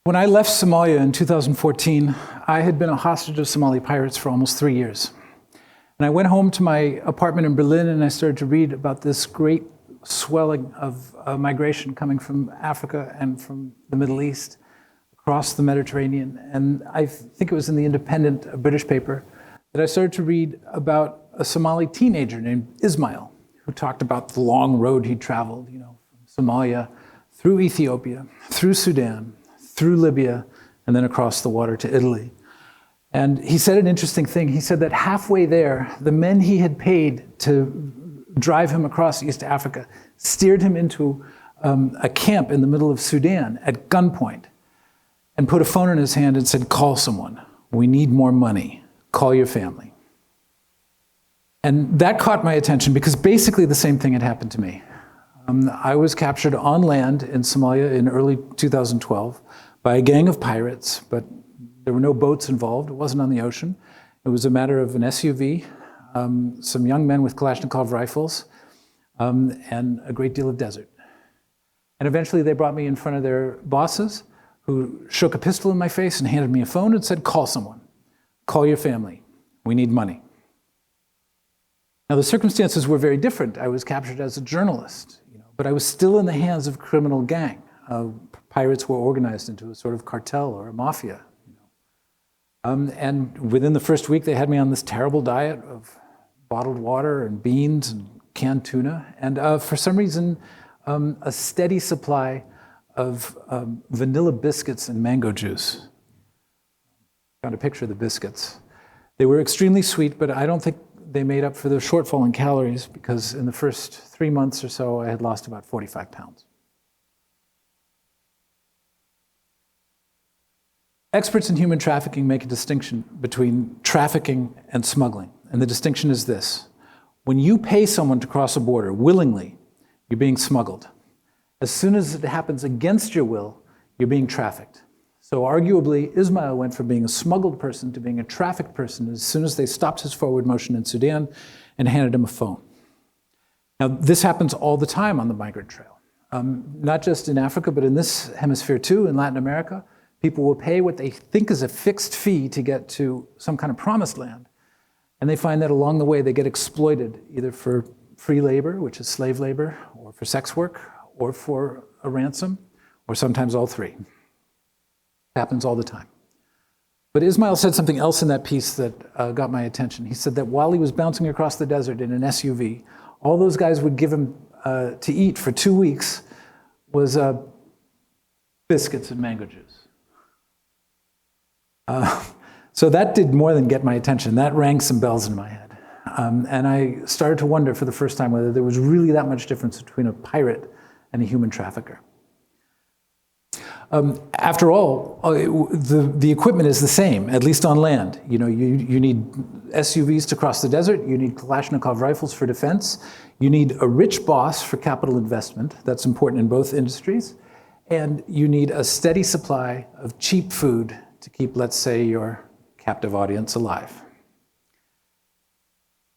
When I left Somalia in 2014, I had been a hostage of Somali pirates for almost 3 years. And I went home to my apartment in Berlin and I started to read about this great swelling of migration coming from Africa and from the Middle East across the Mediterranean. And I think it was in the Independent, a British paper, that I started to read about a Somali teenager named Ismail, who talked about the long road he traveled, from Somalia through Ethiopia, through Sudan, through Libya, and then across the water to Italy. And he said an interesting thing. He said that halfway there, the men he had paid to drive him across East Africa steered him into a camp in the middle of Sudan at gunpoint and put a phone in his hand and said, "Call someone. We need more money. Call your family." And that caught my attention because basically the same thing had happened to me. I was captured on land in Somalia in early 2012 by a gang of pirates, but there were no boats involved. It wasn't on the ocean. It was a matter of an SUV, some young men with Kalashnikov rifles, and a great deal of desert. And eventually they brought me in front of their bosses, who shook a pistol in my face and handed me a phone and said, "Call someone. Call your family. We need money." Now the circumstances were very different. I was captured as a journalist, but I was still in the hands of a criminal gang. Pirates were organized into a sort of cartel or a mafia. And within the first week, they had me on this terrible diet of bottled water and beans and canned tuna. And for some reason, a steady supply of vanilla biscuits and mango juice. Found a picture of the biscuits. They were extremely sweet, but I don't think they made up for the shortfall in calories because in the first 3 months or so, I had lost about 45 pounds. Experts in human trafficking make a distinction between trafficking and smuggling. And the distinction is this. When you pay someone to cross a border willingly, you're being smuggled. As soon as it happens against your will, you're being trafficked. So arguably, Ismail went from being a smuggled person to being a trafficked person as soon as they stopped his forward motion in Sudan and handed him a phone. Now, this happens all the time on the migrant trail. Not just in Africa, but in this hemisphere too, in Latin America. People will pay what they think is a fixed fee to get to some kind of promised land. And they find that along the way they get exploited either for free labor, which is slave labor, or for sex work, or for a ransom, or sometimes all three. It happens all the time. But Ismail said something else in that piece that got my attention. He said that while he was bouncing across the desert in an SUV, all those guys would give him to eat for 2 weeks was biscuits and mango juice. So that did more than get my attention. That rang some bells in my head. And I started to wonder for the first time whether there was really that much difference between a pirate and a human trafficker. After all, the equipment is the same, at least on land. You need SUVs to cross the desert. You need Kalashnikov rifles for defense. You need a rich boss for capital investment. That's important in both industries. And you need a steady supply of cheap food to keep, let's say, your captive audience alive.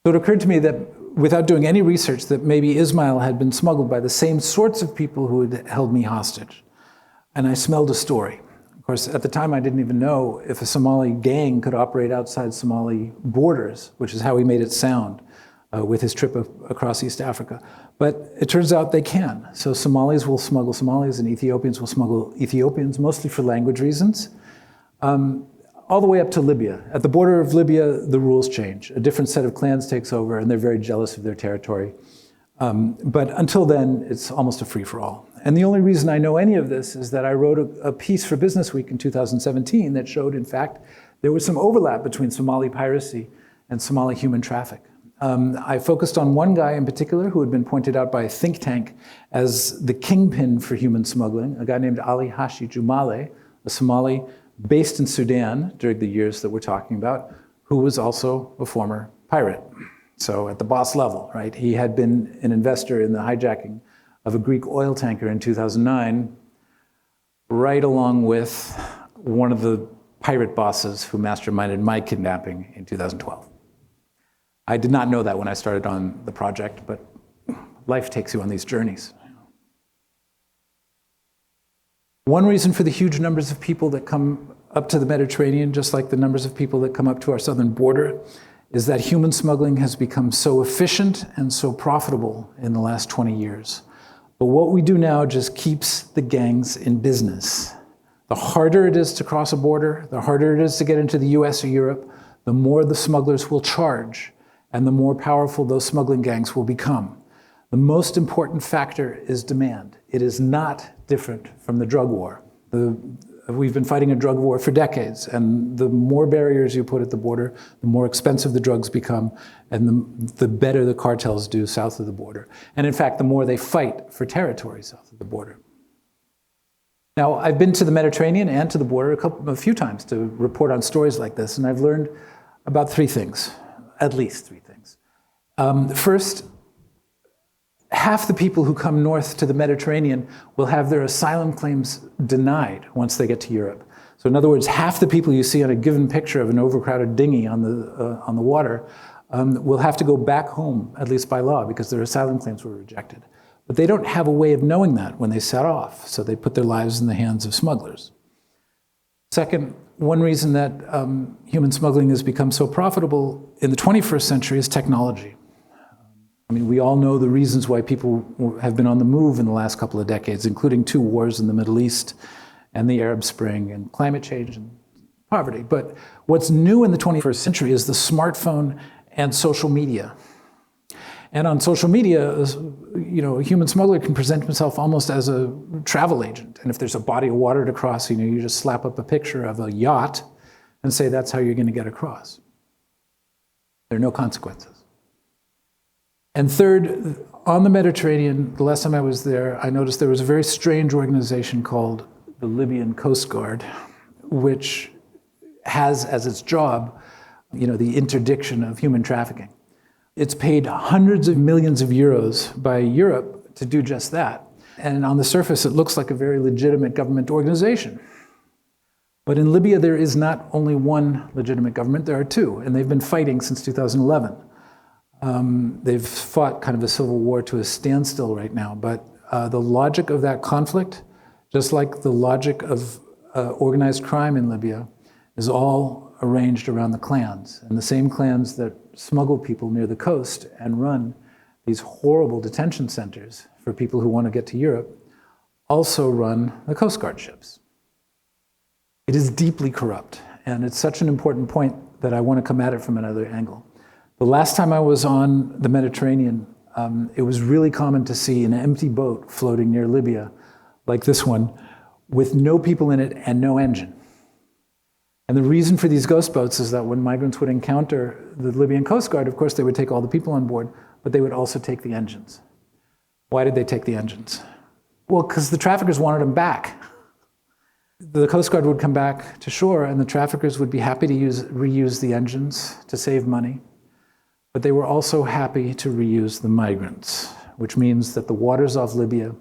So it occurred to me that without doing any research, that maybe Ismail had been smuggled by the same sorts of people who had held me hostage. And I smelled a story. Of course, at the time, I didn't even know if a Somali gang could operate outside Somali borders, which is how he made it sound with his trip across East Africa. But it turns out they can. So Somalis will smuggle Somalis and Ethiopians will smuggle Ethiopians, mostly for language reasons. All the way up to Libya. At the border of Libya, the rules change. A different set of clans takes over, and they're very jealous of their territory. But until then, it's almost a free-for-all. And the only reason I know any of this is that I wrote a piece for Business Week in 2017 that showed, in fact, there was some overlap between Somali piracy and Somali human traffic. I focused on one guy in particular who had been pointed out by a think tank as the kingpin for human smuggling, a guy named Ali Hashi Jumale, a Somali based in Sudan during the years that we're talking about, who was also a former pirate. So at the boss level, right? He had been an investor in the hijacking of a Greek oil tanker in 2009, right along with one of the pirate bosses who masterminded my kidnapping in 2012. I did not know that when I started on the project, but life takes you on these journeys. One reason for the huge numbers of people that come up to the Mediterranean, just like the numbers of people that come up to our southern border, is that human smuggling has become so efficient and so profitable in the last 20 years. But what we do now just keeps the gangs in business. The harder it is to cross a border, the harder it is to get into the US or Europe, the more the smugglers will charge, and the more powerful those smuggling gangs will become. The most important factor is demand. It is not different from the drug war. We've been fighting a drug war for decades, and the more barriers you put at the border, the more expensive the drugs become, and the better the cartels do south of the border. And in fact, the more they fight for territory south of the border. Now, I've been to the Mediterranean and to the border a few times to report on stories like this, and I've learned about three things, at least three things. First, half the people who come north to the Mediterranean will have their asylum claims denied once they get to Europe. So in other words, half the people you see on a given picture of an overcrowded dinghy on the water will have to go back home, at least by law, because their asylum claims were rejected. But they don't have a way of knowing that when they set off, so they put their lives in the hands of smugglers. Second, one reason that human smuggling has become so profitable in the 21st century is technology. I mean, we all know the reasons why people have been on the move in the last couple of decades, including 2 wars in the Middle East and the Arab Spring and climate change and poverty. But what's new in the 21st century is the smartphone and social media. And on social media, a human smuggler can present himself almost as a travel agent. And if there's a body of water to cross, you just slap up a picture of a yacht and say that's how you're going to get across. There are no consequences. And third, on the Mediterranean, the last time I was there, I noticed there was a very strange organization called the Libyan Coast Guard, which has as its job, the interdiction of human trafficking. It's paid hundreds of millions of euros by Europe to do just that. And on the surface, it looks like a very legitimate government organization. But in Libya, there is not only one legitimate government, there are two, and they've been fighting since 2011. They've fought kind of a civil war to a standstill right now, but the logic of that conflict, just like the logic of organized crime in Libya, is all arranged around the clans, and the same clans that smuggle people near the coast and run these horrible detention centers for people who want to get to Europe also run the Coast Guard ships. It is deeply corrupt, and it's such an important point that I want to come at it from another angle. The last time I was on the Mediterranean, it was really common to see an empty boat floating near Libya, like this one, with no people in it and no engine. And the reason for these ghost boats is that when migrants would encounter the Libyan Coast Guard, of course, they would take all the people on board, but they would also take the engines. Why did they take the engines? Well, because the traffickers wanted them back. The Coast Guard would come back to shore, and the traffickers would be happy to reuse the engines to save money. But they were also happy to reuse the migrants, which means that the waters off Libya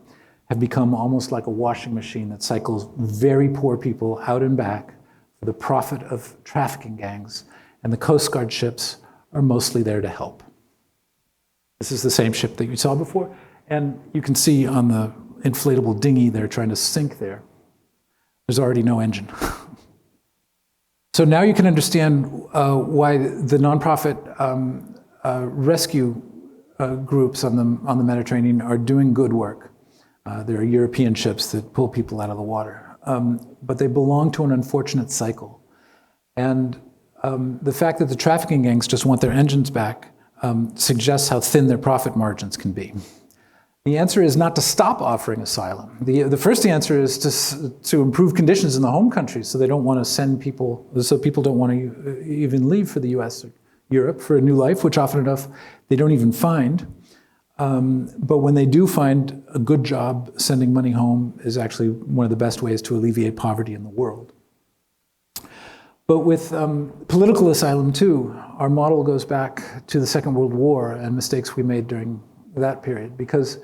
have become almost like a washing machine that cycles very poor people out and back for the profit of trafficking gangs, and the Coast Guard ships are mostly there to help. This is the same ship that you saw before, and you can see on the inflatable dinghy they're trying to sink there. There's already no engine. So now you can understand why the nonprofit rescue groups on the Mediterranean are doing good work. There are European ships that pull people out of the water, but they belong to an unfortunate cycle. And the fact that the trafficking gangs just want their engines back suggests how thin their profit margins can be. The answer is not to stop offering asylum. The first answer is to improve conditions in the home countries, so they don't want to send people, so people don't want to even leave for the US or Europe for a new life, which often enough they don't even find. But when they do find a good job, sending money home is actually one of the best ways to alleviate poverty in the world. But with political asylum too, our model goes back to the Second World War and mistakes we made during that period, because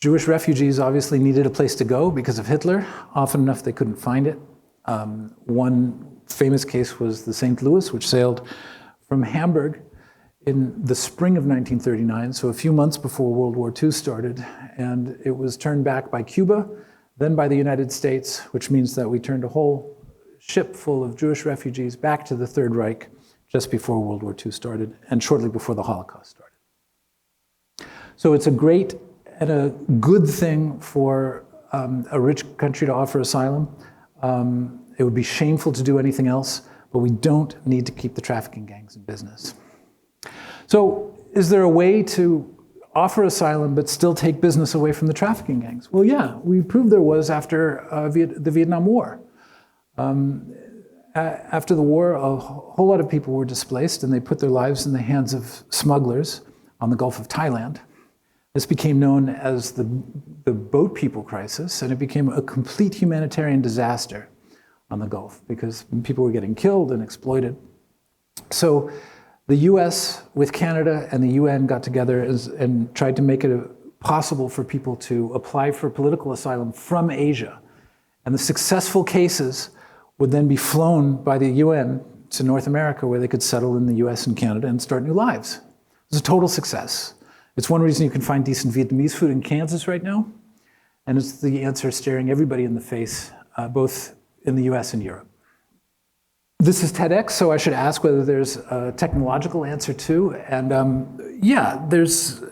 Jewish refugees obviously needed a place to go because of Hitler. Often enough they couldn't find it. One famous case was the St. Louis, which sailed from Hamburg in the spring of 1939, so a few months before World War II started, and it was turned back by Cuba, then by the United States, which means that we turned a whole ship full of Jewish refugees back to the Third Reich just before World War II started and shortly before the Holocaust started. So it's a great and a good thing for a rich country to offer asylum. It would be shameful to do anything else, but we don't need to keep the trafficking gangs in business. So is there a way to offer asylum but still take business away from the trafficking gangs? Well, yeah, we proved there was after the Vietnam War. After the war, a whole lot of people were displaced and they put their lives in the hands of smugglers on the Gulf of Thailand. This became known as the boat people crisis, and it became a complete humanitarian disaster on the Gulf because people were getting killed and exploited. So the US with Canada and the UN got together and tried to make it possible for people to apply for political asylum from Asia. And the successful cases would then be flown by the UN to North America where they could settle in the US and Canada and start new lives. It was a total success. It's one reason you can find decent Vietnamese food in Kansas right now, and it's the answer staring everybody in the face, both in the US and Europe. This is TEDx, so I should ask whether there's a technological answer too. And yeah,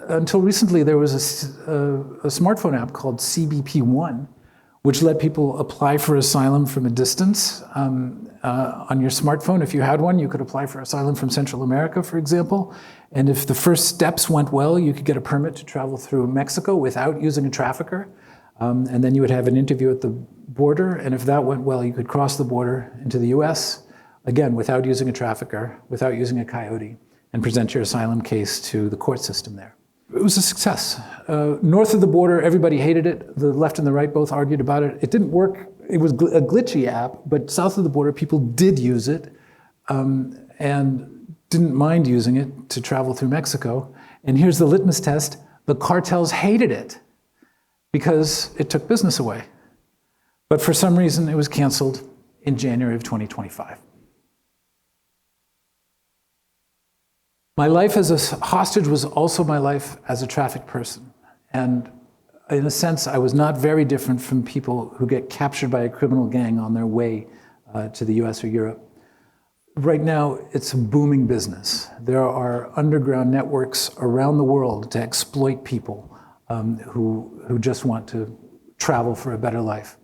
until recently there was a smartphone app called CBP-1, which let people apply for asylum from a distance on your smartphone. If you had one, you could apply for asylum from Central America, for example. And if the first steps went well, you could get a permit to travel through Mexico without using a trafficker. And then you would have an interview at the border. And if that went well, you could cross the border into the US, again, without using a trafficker, without using a coyote, and present your asylum case to the court system there. It was a success. North of the border, everybody hated it. The left and the right both argued about it. It didn't work. It was a glitchy app, but south of the border, people did use it and didn't mind using it to travel through Mexico. And here's the litmus test. The cartels hated it because it took business away. But for some reason, it was canceled in January of 2025. My life as a hostage was also my life as a trafficked person. And in a sense, I was not very different from people who get captured by a criminal gang on their way to the US or Europe. Right now, it's a booming business. There are underground networks around the world to exploit people who just want to travel for a better life.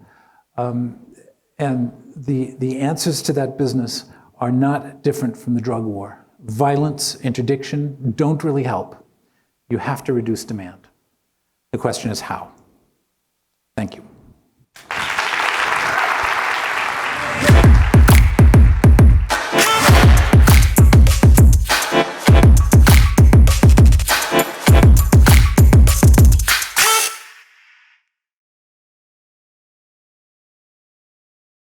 And the answers to that business are not different from the drug war. Violence, interdiction don't really help. You have to reduce demand. The question is how. Thank you.